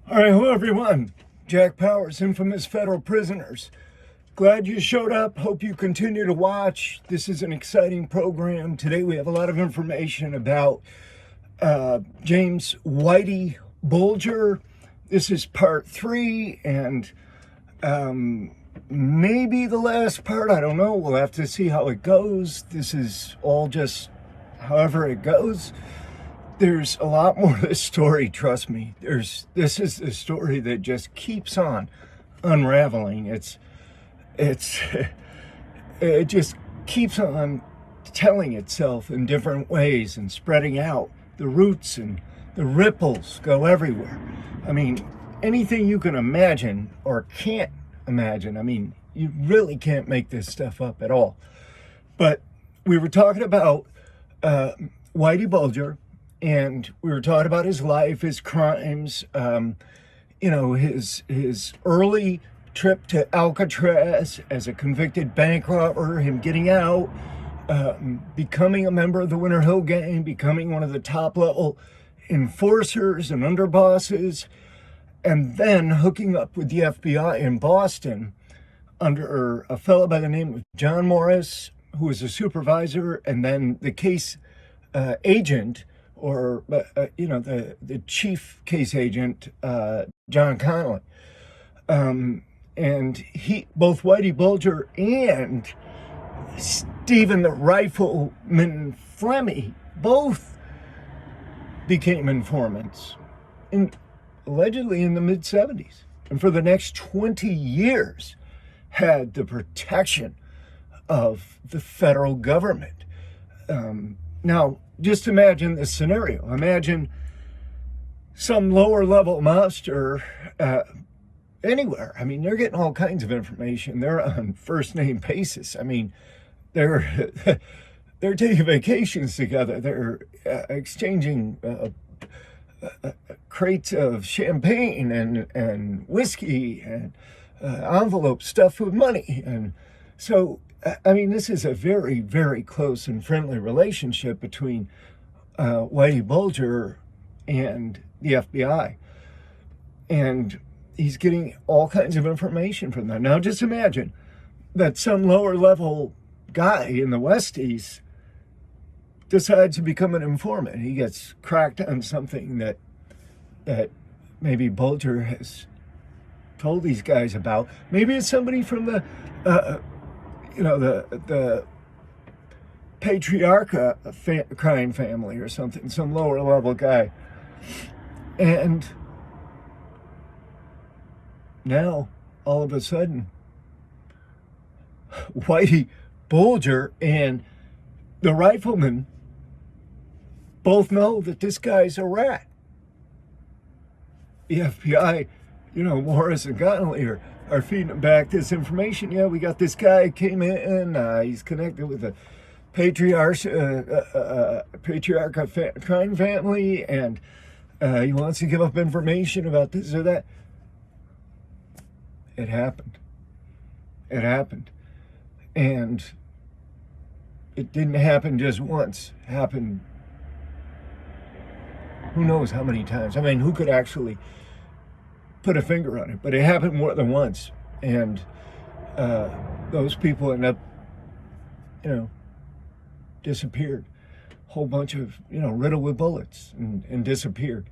All right, hello everyone. Jack Powers, infamous federal prisoners. Glad you showed up. Hope you continue to watch. This is an exciting program. Today we have a lot of information about James Whitey Bulger. This is part 3 and maybe the last part. I don't know. We'll have to see how it goes. This is all just however it goes. There's a lot more to this story, trust me. This is the story that just keeps on unraveling. It just keeps on telling itself in different ways and spreading out. The roots and the ripples go everywhere. I mean, anything you can imagine or can't imagine. I mean, you really can't make this stuff up at all. But we were talking about Whitey Bulger. And we were talking about his life, his crimes, his early trip to Alcatraz as a convicted bank robber, him getting out, becoming a member of the Winter Hill Gang, becoming one of the top level enforcers and underbosses, and then hooking up with the FBI in Boston under a fellow by the name of John Morris, who was a supervisor, and then the case agent, or the chief case agent, John Connolly, and both Whitey Bulger and Stephen the Rifleman Flemmy both became informants, allegedly in the mid-70s, and for the next 20 years had the protection of the federal government. Now, just imagine this scenario. Imagine some lower level mobster anywhere. I mean, they're getting all kinds of information. They're on first name basis. I mean, they're taking vacations together. They're exchanging crates of champagne and whiskey and envelopes stuffed with money. And so, I mean, this is a very, very close and friendly relationship between Whitey Bulger and the FBI. And he's getting all kinds of information from them. Now, just imagine that some lower level guy in the Westies decides to become an informant. He gets cracked on something that maybe Bulger has told these guys about. Maybe it's somebody from the patriarcha crime family or something, some lower level guy. And now, all of a sudden, Whitey Bulger and the rifleman both know that this guy's a rat. The FBI, Morris and Connolly are feeding him back this information. Yeah, we got this guy came in, he's connected with the patriarcha crime family, and he wants to give up information about this or that. It happened. And it didn't happen just once. It happened who knows how many times. I mean, who could actually put a finger on it? But it happened more than once. And those people end up, disappeared. A whole bunch of, riddled with bullets and disappeared.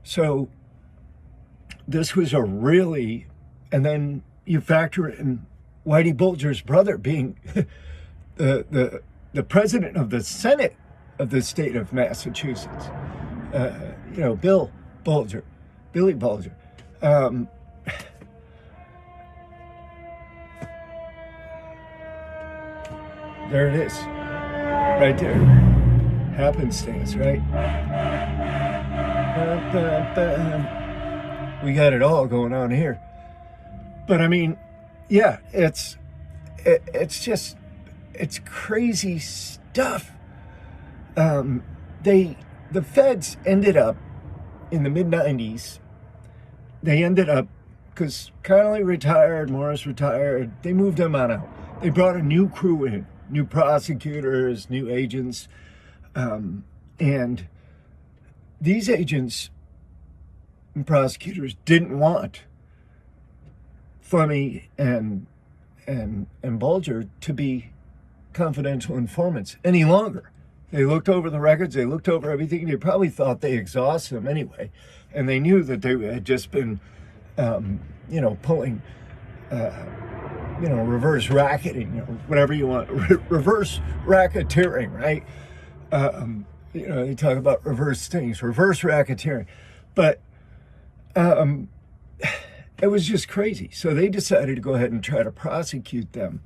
So this was a really, and then you factor in Whitey Bulger's brother being the president of the Senate of the state of Massachusetts. Billy Bulger. There it is, right there. Happenstance, right? We got it all going on here. But I mean, yeah, it's crazy stuff. The feds ended up in the mid-90s. They ended up, because Connolly retired, Morris retired, they moved them on out. They brought a new crew in, new prosecutors, new agents, and these agents and prosecutors didn't want Flemmy and Bulger to be confidential informants any longer. They looked over the records, they looked over everything. They probably thought they exhausted them anyway, and they knew that they had just been, pulling, reverse racketing, whatever you want, reverse racketeering, right? They talk about reverse things, reverse racketeering, but it was just crazy. So they decided to go ahead and try to prosecute them.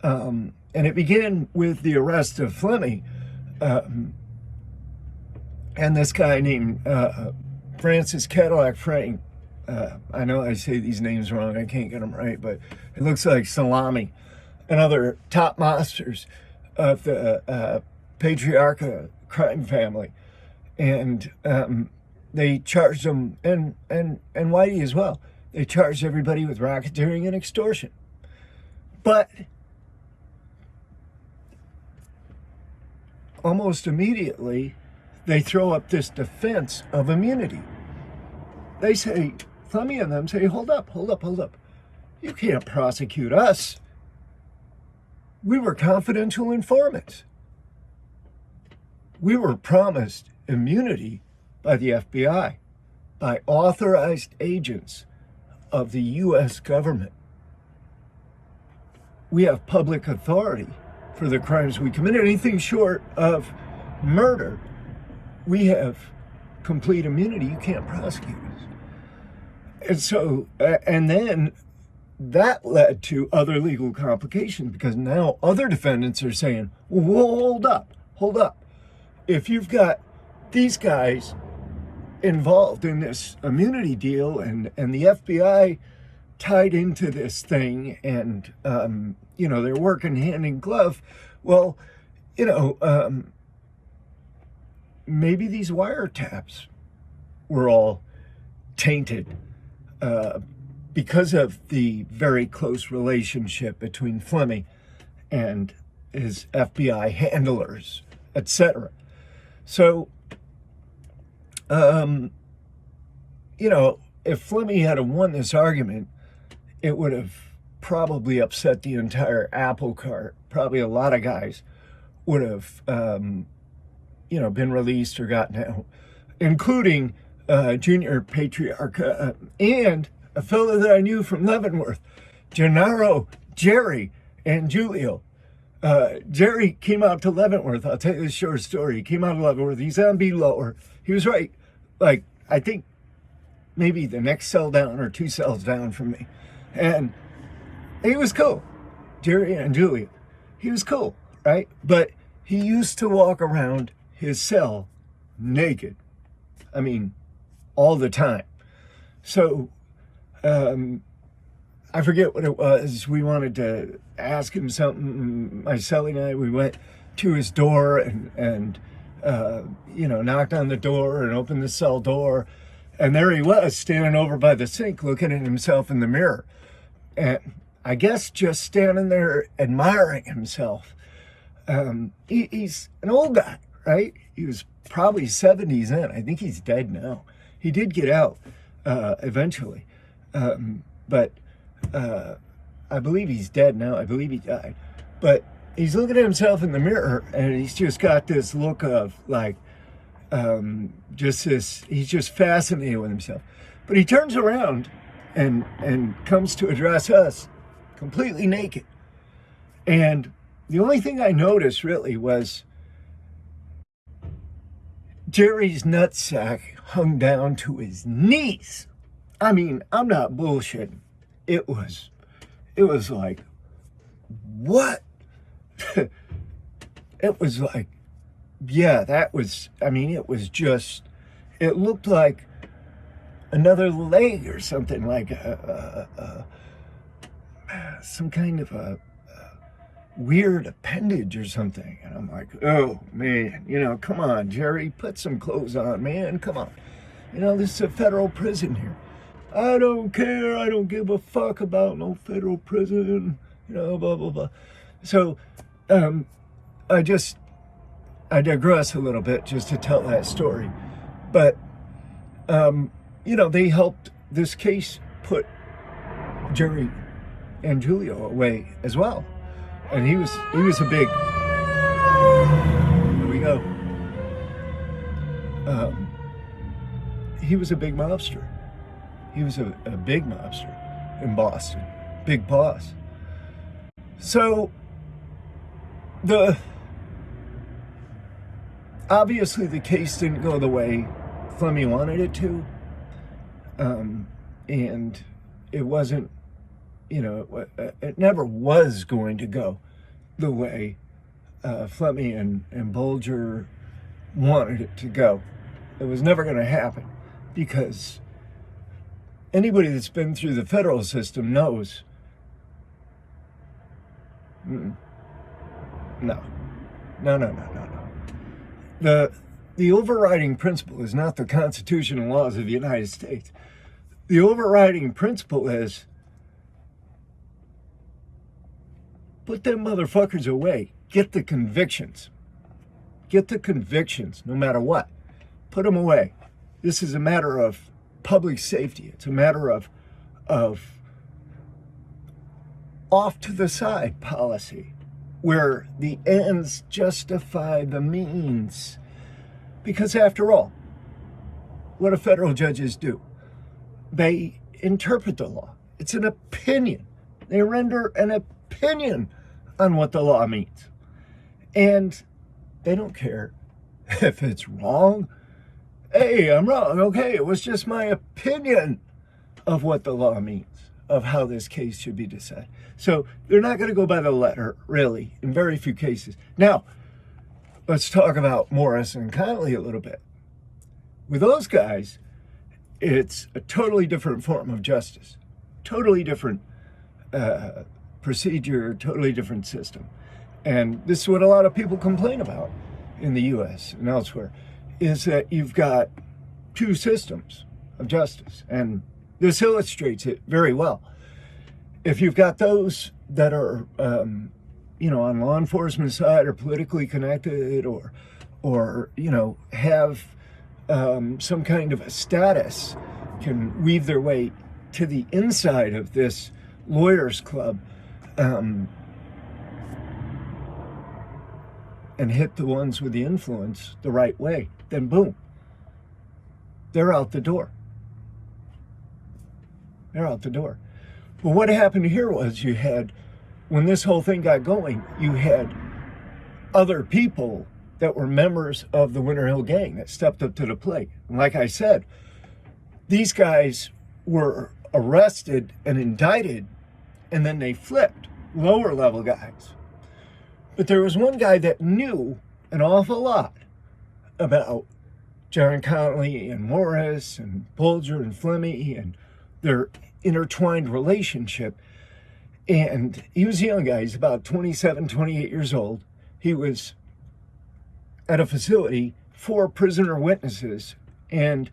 And it began with the arrest of Flemmy and this guy named Francis Cadillac Frank. I know I say these names wrong. I can't get them right, but it looks like Salami and other top monsters of the Patriarcha crime family. And they charged them, and Whitey as well. They charged everybody with racketeering and extortion. But almost immediately, they throw up this defense of immunity. They say, Flemmy and them say, hold up. You can't prosecute us. We were confidential informants. We were promised immunity by the FBI, by authorized agents of the U.S. government. We have public authority for the crimes we committed. Anything short of murder, we have complete immunity. You can't prosecute us. And so, and then that led to other legal complications, because now other defendants are saying, well, hold up. If you've got these guys involved in this immunity deal and the FBI tied into this thing, and they're working hand in glove, well, maybe these wiretaps were all tainted because of the very close relationship between Flemmy and his FBI handlers, etc. So if Flemmy had won this argument, it would have probably upset the entire apple cart. Probably a lot of guys would have, been released or gotten out, including Junior Patriarch and a fellow that I knew from Leavenworth, Gennaro, Jerry, and Julio. Jerry came out to Leavenworth. I'll tell you this short story. He came out to Leavenworth. He's on B lower. He was right, like, I think maybe the next cell down or 2 cells down from me. And he was cool. Jerry and Julia. He was cool, right? But he used to walk around his cell naked. I mean, all the time. So, I forget what it was. We wanted to ask him something. My cellie and I, we went to his door and knocked on the door and opened the cell door. And there he was, standing over by the sink, looking at himself in the mirror. And I guess just standing there admiring himself. He's an old guy, right? He was probably 70s in. I think he's dead now. He did get out eventually. But I believe he's dead now. I believe he died. But he's looking at himself in the mirror, and he's just got this look of like, he's just fascinated with himself. But he turns around and comes to address us completely naked. And the only thing I noticed really was Jerry's nutsack hung down to his knees. I mean, I'm not bullshitting. It was like, what? It was like, yeah, it was just, it looked like another leg or something, like some kind of a weird appendage or something. And I'm like, oh man, come on, Jerry, put some clothes on, man, come on. This is a federal prison here. I don't care, I don't give a fuck about no federal prison, blah, blah, blah. So, I digress a little bit just to tell that story. But, they helped this case put Jerry and Julio away as well. And he was a big, here we go. He was a big mobster. He was a big mobster in Boston, big boss. So obviously the case didn't go the way Fleming wanted it to, and it wasn't, it never was going to go the way Fleming and Bulger wanted it to go. It was never going to happen, because anybody that's been through the federal system knows, no. The overriding principle is not the Constitution and laws of the United States. The overriding principle is, put them motherfuckers away. Get the convictions. Get the convictions, no matter what. Put them away. This is a matter of public safety. It's a matter of off to the side policy, where the ends justify the means. Because after all, what do federal judges do? They interpret the law. It's an opinion. They render an opinion on what the law means. And they don't care if it's wrong. Hey, I'm wrong. Okay, it was just my opinion of what the law means, of how this case should be decided. So they're not going to go by the letter, really, in very few cases. Now, let's talk about Morris and Connolly a little bit. With those guys, it's a totally different form of justice, totally different procedure, totally different system. And this is what a lot of people complain about in the U.S. and elsewhere, is that you've got two systems of justice. And this illustrates it very well. If you've got those that are, on law enforcement side, or politically connected, or have some kind of a status, can weave their way to the inside of this lawyers club, and hit the ones with the influence the right way, then boom, they're out the door. They're out the door. But what happened here was, when this whole thing got going, you had other people that were members of the Winter Hill Gang that stepped up to the plate. And like I said, these guys were arrested and indicted, and then they flipped, lower level guys. But there was one guy that knew an awful lot about John Connolly and Morris and Bulger and Fleming and their intertwined relationship. And he was a young guy. He's about 27, 28 years old. He was at a facility for prisoner witnesses. And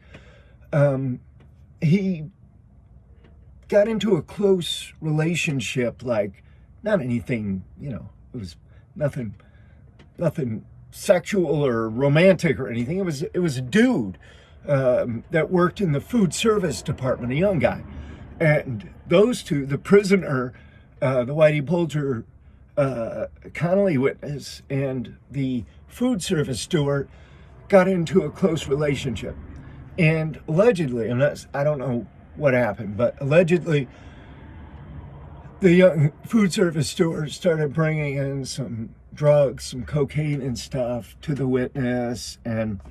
he got into a close relationship, like not anything, it was nothing sexual or romantic or anything. It was a dude that worked in the food service department, a young guy. And those two, the prisoner, the Whitey Bulger Connolly witness, and the food service steward, got into a close relationship. And allegedly, I don't know what happened, but allegedly, the young food service steward started bringing in some drugs, some cocaine and stuff to the witness. And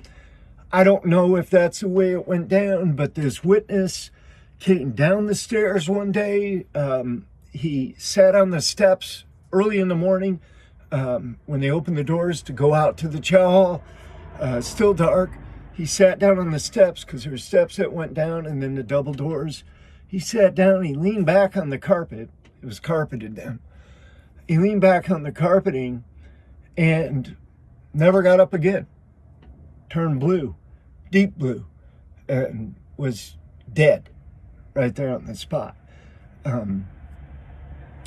I don't know if that's the way it went down, but this witness came down the stairs one day. He sat on the steps early in the morning when they opened the doors to go out to the chow hall, still dark. He sat down on the steps because there were steps that went down and then the double doors. He sat down, he leaned back on the carpet. It was carpeted then. He leaned back on the carpeting and never got up again. Turned blue, deep blue, and was dead right there on the spot. And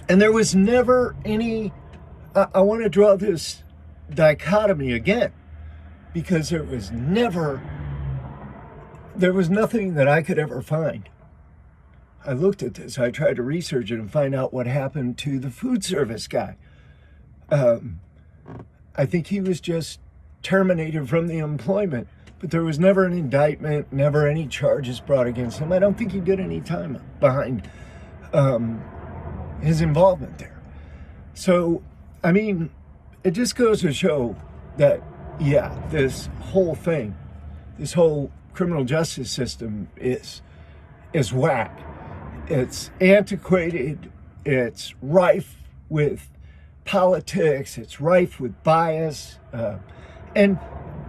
there was never any, I want to draw this dichotomy again, because there was never there was nothing that I could ever find. I looked at this. I tried to research it and find out what happened to the food service guy. I think he was just terminated from the employment, but there was never an indictment, never any charges brought against him. I don't think he did any time behind his involvement there. So, I mean, it just goes to show that, yeah, this whole thing, this whole criminal justice system is whack. It's antiquated, it's rife with politics, it's rife with bias, and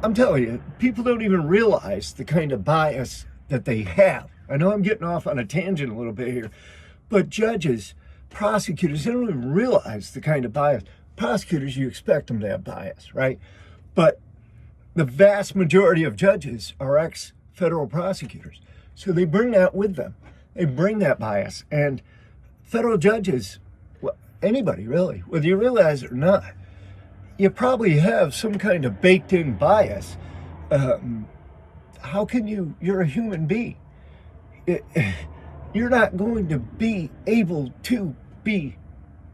I'm telling you, people don't even realize the kind of bias that they have. I know I'm getting off on a tangent a little bit here, but judges, prosecutors, they don't even realize the kind of bias. Prosecutors, you expect them to have bias, right? But the vast majority of judges are ex-federal prosecutors, so they bring that with them. They bring that bias, and federal judges, well, anybody really, whether you realize it or not, you probably have some kind of baked-in bias. How can you're a human being. You're not going to be able to be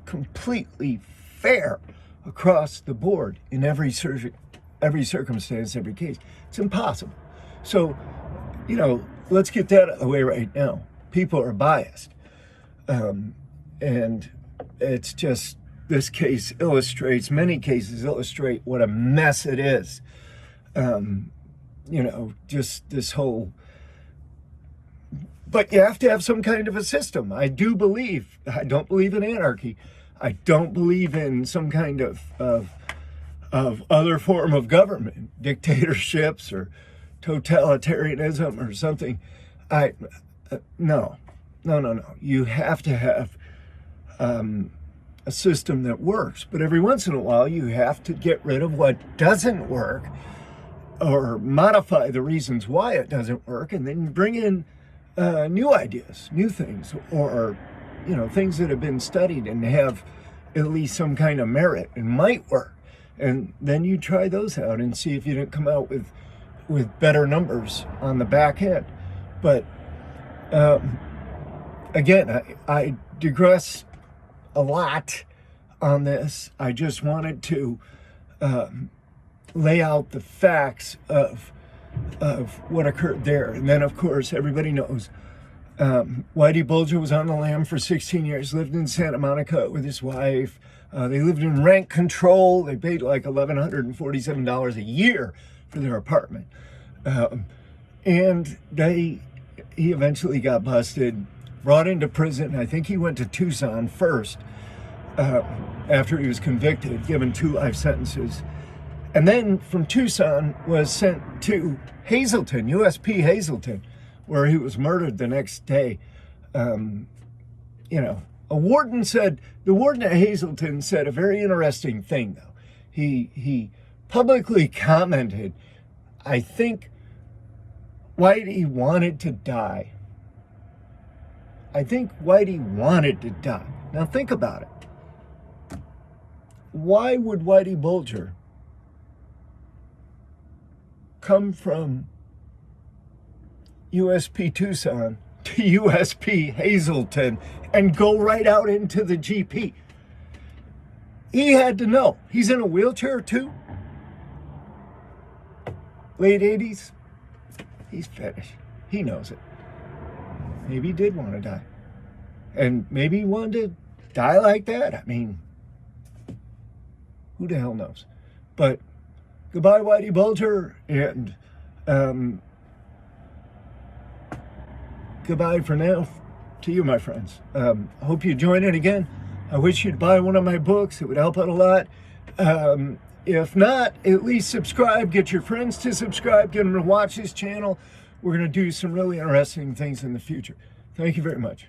completely fair across the board in every circumstance, every case. It's impossible. So, let's get that out of the way right now. People are biased. And it's just, this case illustrates, many cases illustrate what a mess it is. Just this whole, but you have to have some kind of a system. I don't believe in anarchy. I don't believe in some kind of other form of government, dictatorships or totalitarianism or something. No. You have to have a system that works, but every once in a while you have to get rid of what doesn't work or modify the reasons why it doesn't work, and then bring in new ideas, new things, or things that have been studied and have at least some kind of merit and might work, and then you try those out and see if you didn't come out with better numbers on the back end. But again, I digress a lot on this. I just wanted to lay out the facts of what occurred there. And then, of course, everybody knows Whitey Bulger was on the lam for 16 years, lived in Santa Monica with his wife. They lived in rent control. They paid like $1,147 a year for their apartment. And he eventually got busted, brought into prison. I think he went to Tucson first after he was convicted, given 2 life sentences. And then from Tucson was sent to Hazleton, USP Hazleton, where he was murdered the next day. The warden at Hazleton said a very interesting thing, though. He publicly commented, I think Whitey wanted to die. Now think about it. Why would Whitey Bulger come from USP Tucson to USP Hazleton and go right out into the GP? He had to know. He's in a wheelchair too. Late 80s. He's finished. He knows it. Maybe he did want to die. And maybe he wanted to die like that. I mean, who the hell knows? But goodbye, Whitey Bulger, and goodbye for now to you, my friends. I hope you join in again. I wish you'd buy one of my books. It would help out a lot. If not, at least subscribe. Get your friends to subscribe. Get them to watch this channel. We're going to do some really interesting things in the future. Thank you very much.